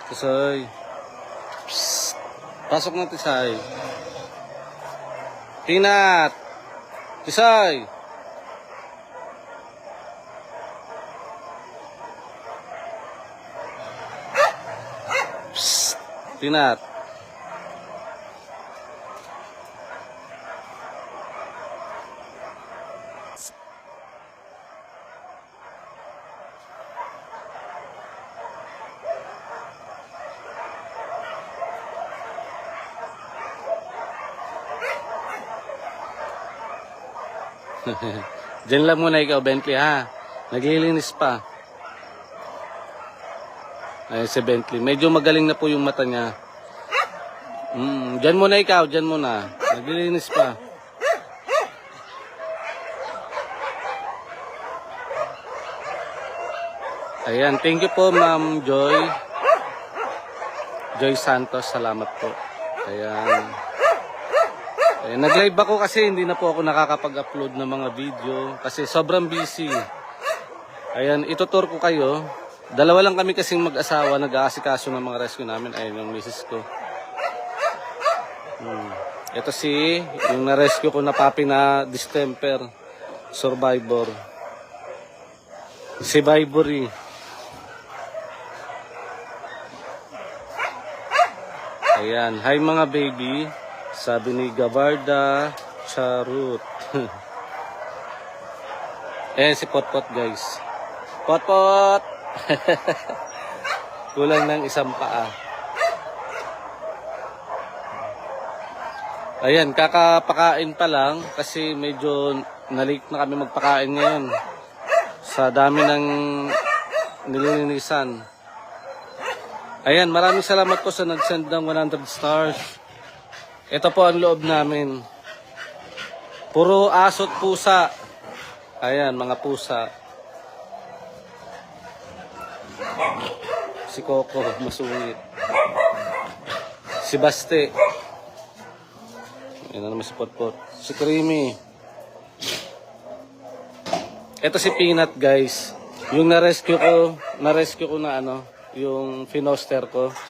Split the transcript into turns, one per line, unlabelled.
Tisay. Psst. Pasok na, Tisay. Peanut. Tisay. Psst. Peanut. Diyan lang muna ikaw, Bentley, ha? Naglilinis pa. Ay, si Bentley. Medyo magaling na po yung mata niya. Diyan muna ikaw, diyan muna. Naglilinis pa. Ayan, thank you po, Ma'am Joy. Joy Santos, salamat po. Ayan. Nag-live ako kasi hindi na po ako nakakapag-upload ng mga video kasi sobrang busy. Ayan, itutur ko kayo. Dalawa lang kami kasing mag-asawa nag-aasikaso ng mga rescue namin. Ayan yung misis ko. Ito yung na-rescue ko na puppy na distemper. Survivor. Si Vibory. Ayan, hi mga baby. Sabi ni Gavarda Charut. Si Potpot, guys. Potpot! Kulang ng isang paa. Ayan, kakapakain pa lang kasi medyo nalik na kami magpakain ngayon. Sa dami ng nililinisan. Ayan, maraming salamat po sa nag-send ng 100 stars. Ito po ang loob namin. Puro aso't pusa. Ayan, mga pusa. Si Coco, masungit. Si Baste. Ayan na naman si Potpot. Si Creamy. Ito si Peanut, guys. Yung na-rescue ko na yung finoster ko.